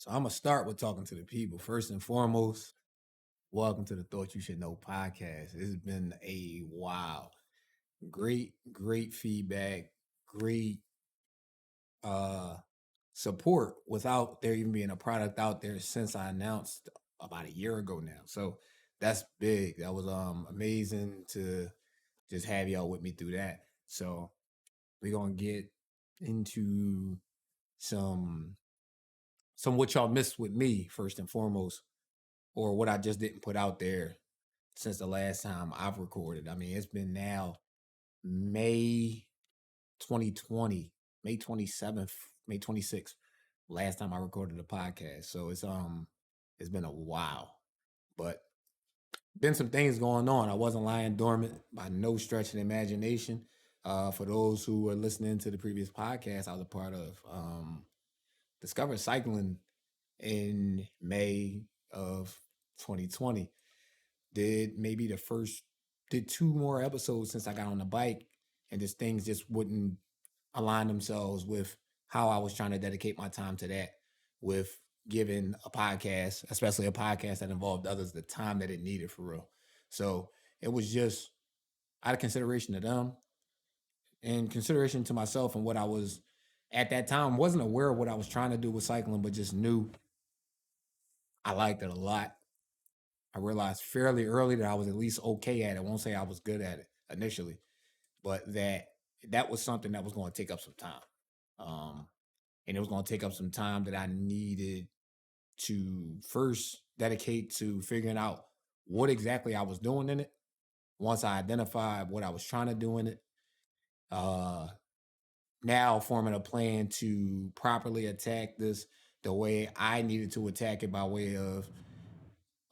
So I'm gonna start with talking to the people. First and foremost, welcome to the Thought You Should Know podcast. It's been a while. Great feedback, great uh support without there even being a product out there since I announced about a year ago now. So that's big. That was amazing to just have y'all with me through that. So we're gonna get into some what y'all missed with me first and foremost, or what I just didn't put out there since the last time I've recorded. I mean, it's been now May 2020, May 27th, May 26th, last time I recorded a podcast. So it's been a while. But been some things going on. I wasn't lying dormant by no stretch of the imagination. For those who are listening to the previous podcast, I was a part of Discover Cycling in May of 2020. Did two more episodes since I got on the bike, and just things just wouldn't align themselves with how I was trying to dedicate my time to that, with giving a podcast, especially a podcast that involved others, the time that it needed for real. So it was just out of consideration to them and consideration to myself and what I was at that time. Wasn't aware of what I was trying to do with cycling, but just knew I liked it a lot. I realized fairly early that I was at least okay at it. I won't say I was good at it initially, but that was something that was going to take up some time. Um, and it was going to take up some time that I needed to first dedicate to figuring out what exactly I was doing in it. Once I identified what I was trying to do in it, uh, now forming a plan to properly attack this the way I needed to attack it, by way of,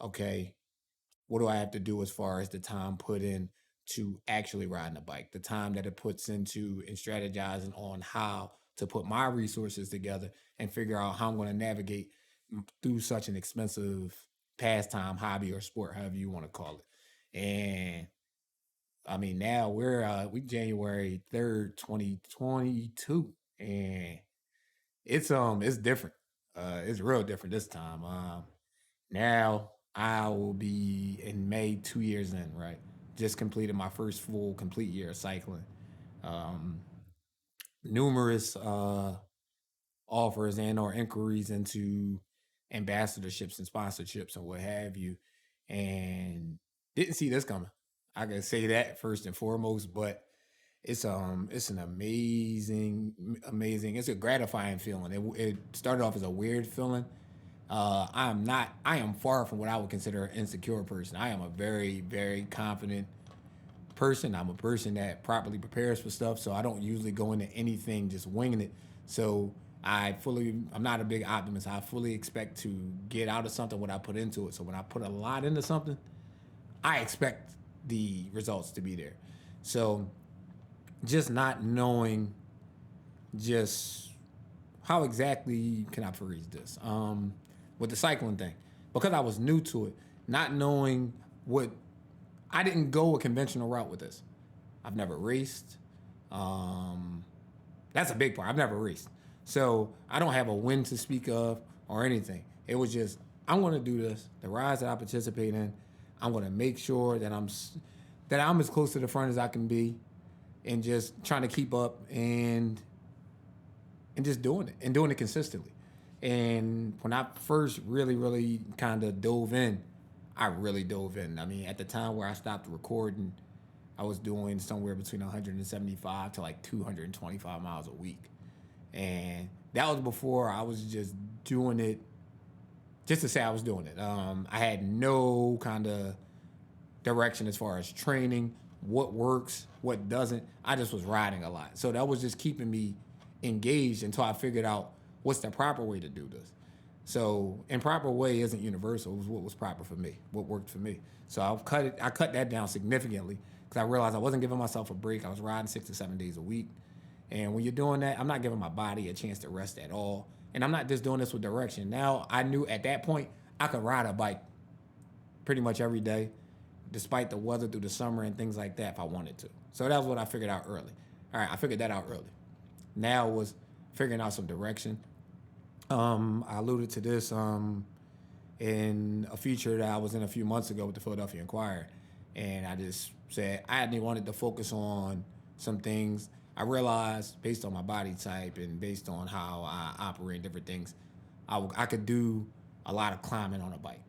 okay, what do I have to do as far as the time put in to actually riding a bike, the time that it puts into and strategizing on how to put my resources together and figure out how I'm going to navigate through such an expensive pastime, hobby, or sport, however you want to call it. And I mean, now we January 3rd, 2022, and it's different. It's real different this time. Now I will be in May 2 years in, right? Just completed my first full complete year of cycling. Um, Numerous offers and or inquiries into ambassadorships and sponsorships and what have you, and didn't see this coming. I can say that first and foremost, but it's an amazing. It's a gratifying feeling. It started off as a weird feeling. I am far from what I would consider an insecure person. I am a very confident person. I'm a person that properly prepares for stuff, so I don't usually go into anything just winging it. So I'm not a big optimist. I fully expect to get out of something what I put into it. So when I put a lot into something, I expect the results to be there. So just not knowing just how exactly can I phrase this? With the cycling thing, because I was new to it, not knowing what I didn't go a conventional route with this. I've never raced. Um, that's a big part. I've never raced, so I don't have a win to speak of or anything. It was just, I'm going to do this. The rides that I participate in, I'm going to make sure that I'm as close to the front as I can be, and just trying to keep up and just doing it consistently. And when I first really kind of dove in, I really dove in. I mean, at the time where I stopped recording, I was doing somewhere between 175 to like 225 miles a week. And that was before I was just doing it just to say I was doing it. I had no kind of direction as far as training, what works, what doesn't. I just was riding a lot. So that was just keeping me engaged until I figured out what's the proper way to do this. So, and proper way isn't universal. It was what was proper for me, what worked for me. So I cut that down significantly because I realized I wasn't giving myself a break. I was riding 6 to 7 days a week. And when you're doing that, I'm not giving my body a chance to rest at all. And I'm not just doing this with direction. Now I knew at that point I could ride a bike pretty much every day, despite the weather through the summer and things like that if I wanted to. So that was what I figured out early. All right, I figured that out early. Now it was figuring out some direction. I alluded to this in a feature that I was in a few months ago with the Philadelphia Inquirer, and I just said I hadn't wanted to focus on some things. I realized based on my body type and based on how I operate and different things, I could do a lot of climbing on a bike.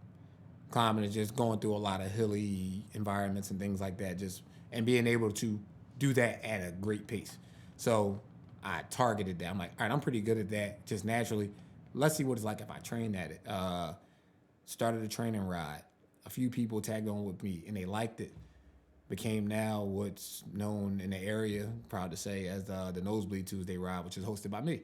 Climbing is just going through a lot of hilly environments and things like that, just and being able to do that at a great pace. So I targeted that. I'm like, all right, I'm pretty good at that just naturally. Let's see what it's like if I train at it. Started a training ride. A few people tagged on with me and they liked it. Became now what's known in the area, proud to say, as the Nosebleed Tuesday ride, which is hosted by me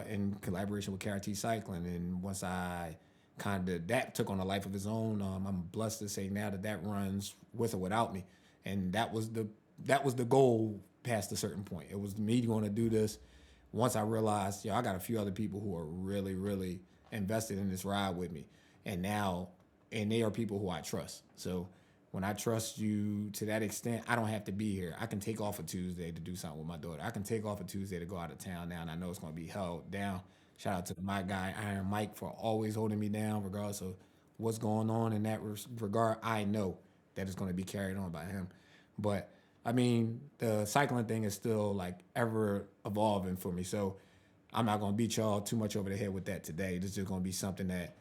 in collaboration with KRT Cycling. And once I kind of that took on a life of its own, I'm blessed to say now that that runs with or without me. And that was the goal past a certain point. It was me going to do this. Once I realized, I got a few other people who are really, really invested in this ride with me, and now, and they are people who I trust. So when I trust you to that extent, I don't have to be here. I can take off a Tuesday to do something with my daughter. I can take off a Tuesday to go out of town now, and I know it's going to be held down. Shout out to my guy Iron Mike for always holding me down, regardless of what's going on in that regard. I know that it's going to be carried on by him. But I mean, the cycling thing is still like ever evolving for me. So I'm not going to beat y'all too much over the head with that today. This is just going to be something that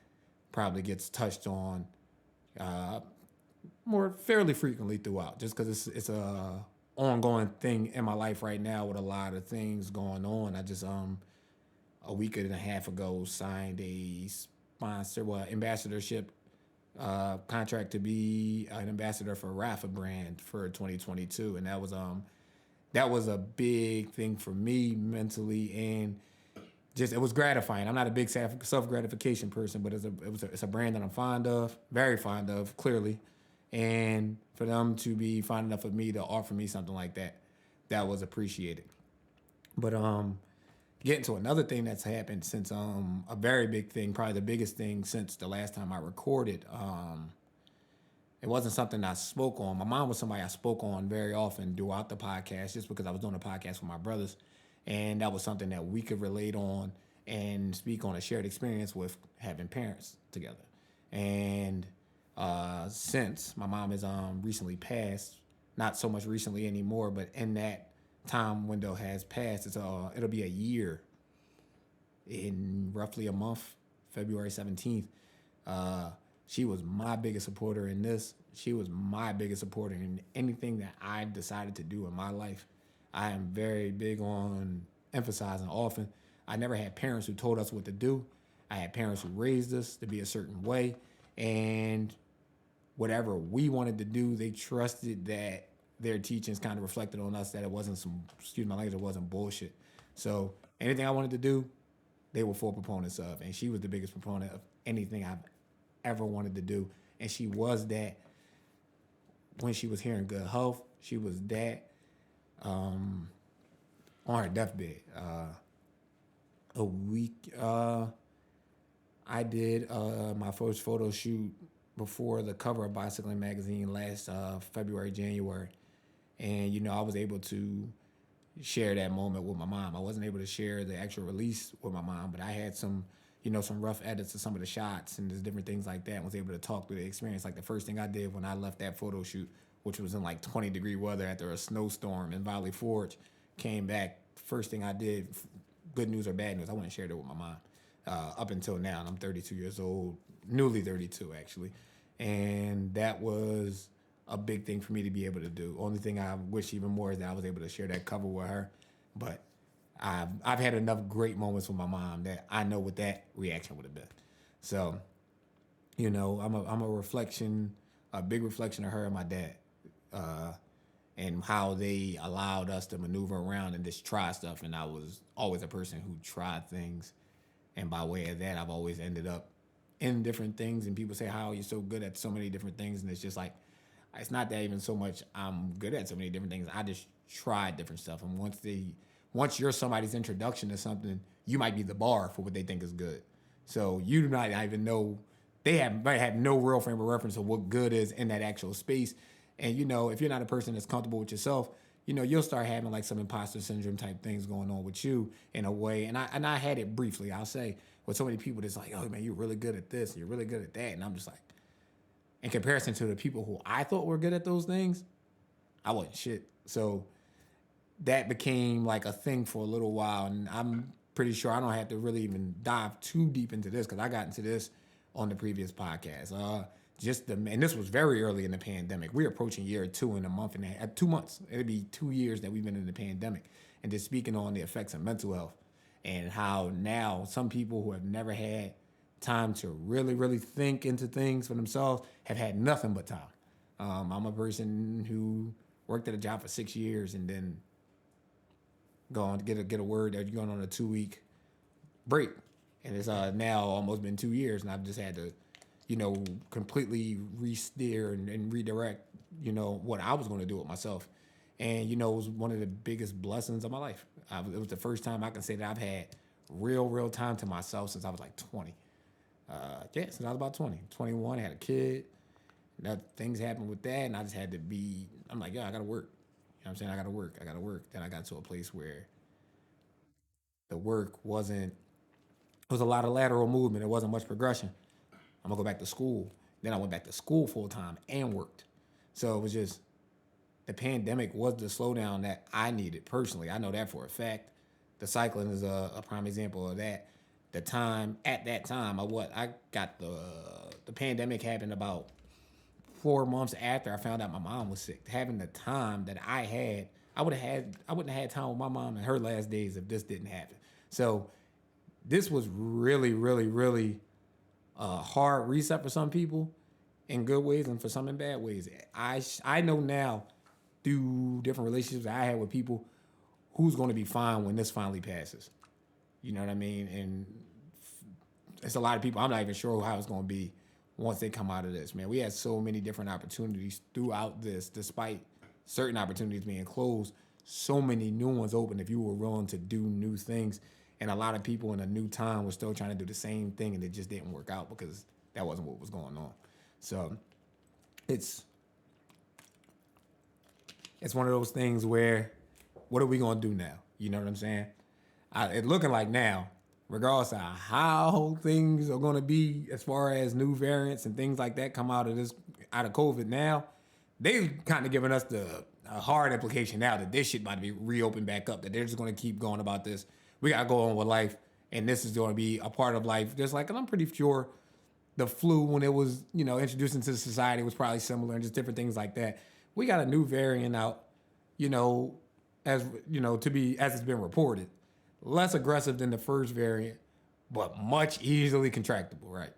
probably gets touched on uh, more fairly frequently throughout, just because it's a ongoing thing in my life right now with a lot of things going on. I just a week and a half ago signed a ambassadorship contract to be an ambassador for Rafa brand for 2022, and that was a big thing for me mentally, and just it was gratifying. I'm not a big self gratification person, but it's a brand that I'm fond of, very fond of, clearly, and for them to be fond enough of me to offer me something like that, that was appreciated. But getting to another thing that's happened since a very big thing, probably the biggest thing since the last time I recorded. It wasn't something I spoke on. My mom was somebody I spoke on very often throughout the podcast, just because I was doing a podcast with my brothers, and that was something that we could relate on and speak on a shared experience with having parents together. And since my mom has recently passed, not so much recently anymore, but in that time window has passed. It'll be a year in roughly a month, February 17th. Uh, she was my biggest supporter in this. She was my biggest supporter in anything that I decided to do in my life. I am very big on emphasizing often. I never had parents who told us what to do. I had parents who raised us to be a certain way. And whatever we wanted to do, they trusted that their teachings kind of reflected on us that it wasn't some, excuse my language, it wasn't bullshit. So anything I wanted to do, they were full proponents of. And she was the biggest proponent of anything I've ever wanted to do. And she was that when she was here in good health. She was that on her deathbed. A week, I did my first photo shoot before the cover of Bicycling Magazine last February, January. And, I was able to share that moment with my mom. I wasn't able to share the actual release with my mom, but I had some rough edits of some of the shots and there's different things like that, and was able to talk through the experience. Like the first thing I did when I left that photo shoot, which was in like 20-degree weather after a snowstorm in Valley Forge, came back. First thing I did, good news or bad news, I went and shared it with my mom. Up until now, and I'm 32 years old, newly 32 actually, and that was a big thing for me to be able to do. Only thing I wish even more is that I was able to share that cover with her. But I've had enough great moments with my mom that I know what that reaction would have been. So, I'm a reflection, a big reflection of her and my dad, uh, and how they allowed us to maneuver around and just try stuff. And I was always a person who tried things, and by way of that, I've always ended up in different things. And people say, "How you're so good at so many different things?" And it's just like, it's not that even so much I'm good at so many different things. I just tried different stuff, and once you're somebody's introduction to something, you might be the bar for what they think is good. So you do not even know might have no real frame of reference of what good is in that actual space. And if you're not a person that's comfortable with yourself, you'll start having like some imposter syndrome type things going on with you in a way. And I had it briefly, I'll say, with so many people that's like, oh man, you're really good at this, you're really good at that. And I'm just like, in comparison to the people who I thought were good at those things, I wasn't shit. So that became like a thing for a little while. And I'm pretty sure I don't have to really even dive too deep into this because I got into this on the previous podcast. And this was very early in the pandemic. We're approaching year two in a month and a half, 2 months. It'll be 2 years that we've been in the pandemic. And just speaking on the effects of mental health and how now some people who have never had time to really, really think into things for themselves have had nothing but time. I'm a person who worked at a job for 6 years and then go on to get a word that you're going on a 2 week break, and it's now almost been 2 years, and I've just had to, completely re-steer and redirect, what I was going to do with myself, and it was one of the biggest blessings of my life. It was the first time I can say that I've had real time to myself since I was like 20. Since I was about 20, 21, I had a kid. Now things happened with that, and I just had to be. I'm like, I gotta work. You know what I'm saying? I gotta work. Then I got to a place where the work wasn't. It was a lot of lateral movement. It wasn't much progression. I'm gonna go back to school. Then I went back to school full time and worked. So it was just the pandemic was the slowdown that I needed personally. I know that for a fact. The cycling is a prime example of that. At that time, I got the pandemic happened about 4 months after I found out my mom was sick. Having the time that I had, I wouldn't have had time with my mom in her last days if this didn't happen. So this was really, really, really a hard reset for some people in good ways and for some in bad ways. I know now through different relationships I had with people who's going to be fine when this finally passes. You know what I mean? And it's a lot of people. I'm not even sure how it's going to be once they come out of this. Man, we had so many different opportunities throughout this, despite certain opportunities being closed. So many new ones open if you were willing to do new things. And a lot of people in a new time were still trying to do the same thing, and it just didn't work out because that wasn't what was going on. So it's one of those things where, what are we gonna do now? You know what I'm saying? It's looking like now, regardless of how things are gonna be as far as new variants and things like that come out of COVID now, they've kind of given us the hard implication now that this shit about to be reopened back up, that they're just gonna keep going about this. We gotta go on with life, and this is gonna be a part of life. Just like, and I'm pretty sure the flu, when it was, introduced into society, was probably similar and just different things like that. We got a new variant out, as to be, as it's been reported, less aggressive than the first variant, but much easily contractable, right?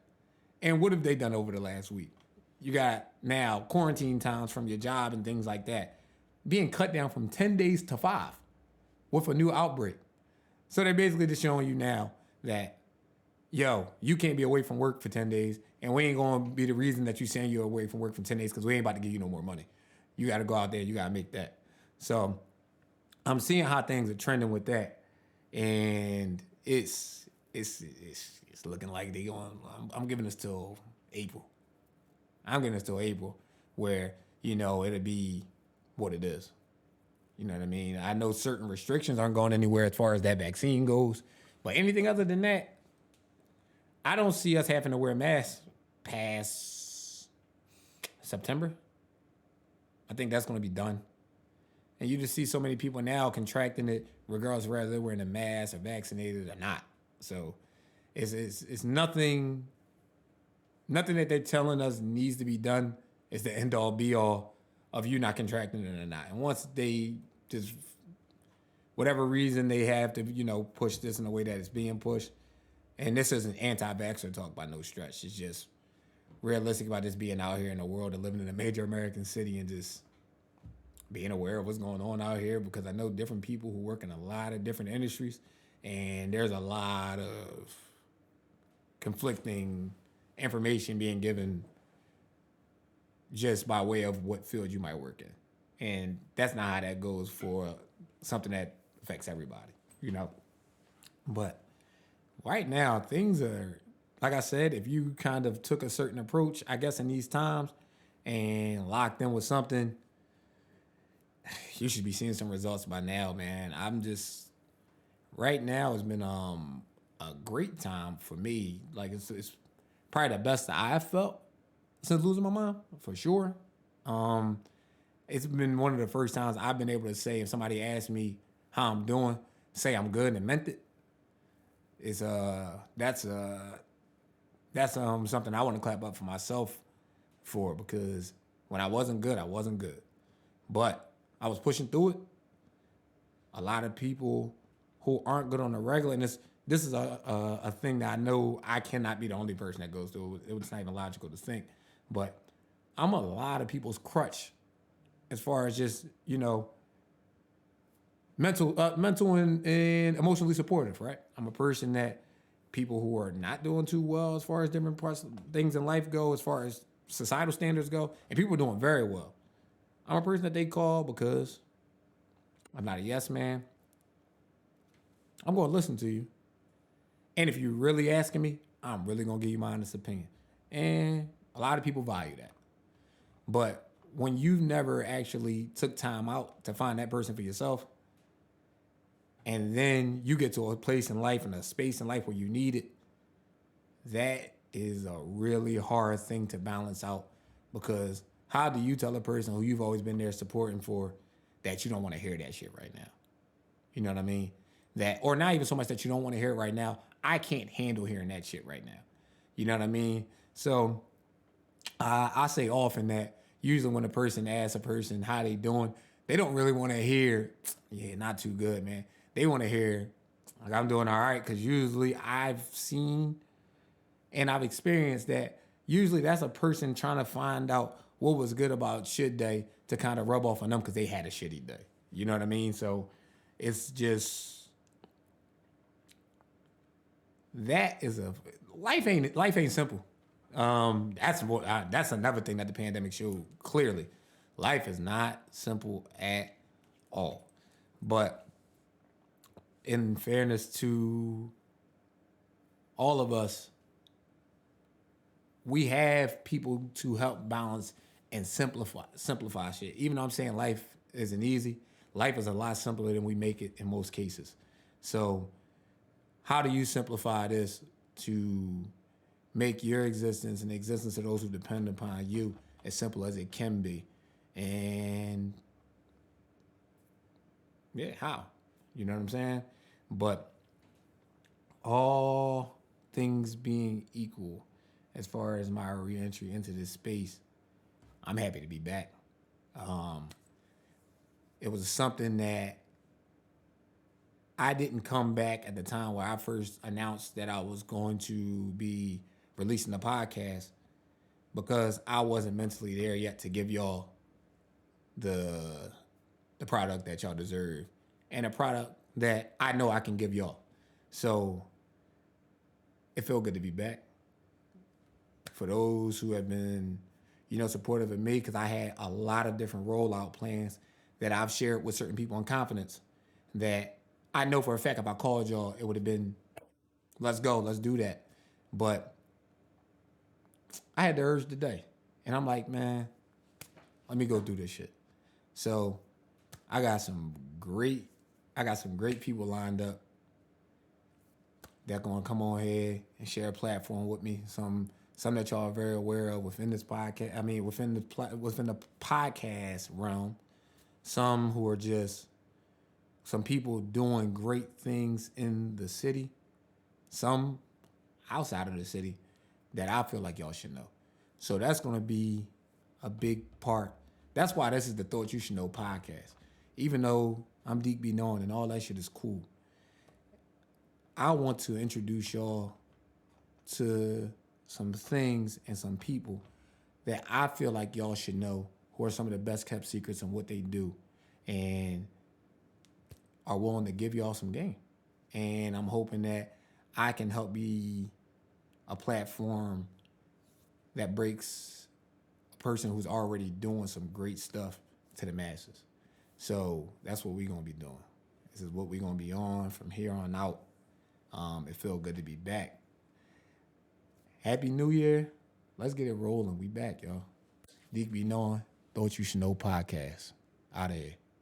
And what have they done over the last week? You got now quarantine times from your job and things like that being cut down from 10 days to 5 with a new outbreak. So they're basically just showing you now that, you can't be away from work for 10 days, and we ain't going to be the reason that you saying you're away from work for 10 days because we ain't about to give you no more money. You got to go out there. You got to make that. So I'm seeing how things are trending with that, and it's looking like they going. I'm giving this till April. I'm giving this till April, where it'll be what it is. You know what I mean? I know certain restrictions aren't going anywhere as far as that vaccine goes, but anything other than that, I don't see us having to wear masks past September. I think that's going to be done. And you just see so many people now contracting it, regardless of whether they're wearing a mask or vaccinated or not. So it's nothing that they're telling us needs to be done is the end all be all of you not contracting it or not. And once they just, whatever reason they have to, push this in the way that it's being pushed, and this isn't anti-vaxxer talk by no stretch. It's just realistic about just being out here in the world and living in a major American city and just being aware of what's going on out here, because I know different people who work in a lot of different industries, and there's a lot of conflicting information being given just by way of what field you might work in. And that's not how that goes for something that affects everybody. But right now, things are, like I said, if you kind of took a certain approach, I guess, in these times and locked in with something, You should be seeing some results by now, man. I'm just right now. It's been a great time for me. Like it's probably the best that I've felt since losing my mom, for sure. Um, it's been one of the first times I've been able to say if somebody asks me how I'm doing, say I'm good and meant it. It's that's something I want to clap up for myself for because when I wasn't good, I wasn't good. But I was pushing through it. A lot of people who aren't good on the regular, and this is a thing that I know I cannot be the only person that goes through. It's not even logical to think, but I'm a lot of people's crutch as far as just mental and emotionally supportive. Right, I'm a person that people who are not doing too well as far as different parts things in life go, as far as societal standards go, and people are doing very well. I'm a person that they call because I'm not a yes man. I'm going to listen to you. And if you're really asking me, I'm really going to give you my honest opinion. And a lot of people value that. But when you've never actually took time out to find that person for yourself, and then you get to a place in life and a space in life where you need it, that is a really hard thing to balance out because how do you tell a person who you've always been there supporting for that you don't want to hear that shit right now? You know what I mean? That, or not even so much that you don't want to hear it right now. I can't handle hearing that shit right now. You know what I mean? So I say often that usually when a person asks a person how they doing, they don't really want to hear, yeah, not too good, man. They want to hear, like, I'm doing all right, because usually I've seen and I've experienced that usually that's a person trying to find out what was good about shit day to kind of rub off on them because they had a shitty day. You know what I mean? So it's just that is a life ain't simple. That's another thing that the pandemic showed clearly. Life is not simple at all. But in fairness to all of us, we have people to help balance and simplify shit. Even though I'm saying life isn't easy, life is a lot simpler than we make it in most cases. So how do you simplify this to make your existence and the existence of those who depend upon you as simple as it can be? And yeah, how? You know what I'm saying? But all things being equal, as far as my reentry into this space, I'm happy to be back. Um, it was something that I didn't come back at the time where I first announced that I was going to be releasing the podcast because I wasn't mentally there yet to give y'all the the product that y'all deserve and a product that I know I can give y'all. So it felt good to be back. For those who have been, supportive of me, because I had a lot of different rollout plans that I've shared with certain people in confidence that I know for a fact if I called y'all, it would have been, let's go, let's do that. But I had the urge today. And I'm like, man, let me go do this shit. So I got some great, I got some great people lined up that gonna come on here and share a platform with me. Some that y'all are very aware of within this podcast. I mean, within the podcast realm. Some who are just some people doing great things in the city. Some outside of the city that I feel like y'all should know. So that's gonna be a big part. That's why this is the Thought You Should Know podcast. Even though I'm Deeq Be Knowing and all that shit is cool, I want to introduce y'all to some things and some people that I feel like y'all should know who are some of the best kept secrets in what they do and are willing to give y'all some game. And I'm hoping that I can help be a platform that breaks a person who's already doing some great stuff to the masses. So that's what we're gonna be doing. This is what we're gonna be on from here on out. It feels good to be back. Happy New Year. Let's get it rolling. We back, y'all. Deeq Be Knowing, Thought You Should Know podcast. Out of here.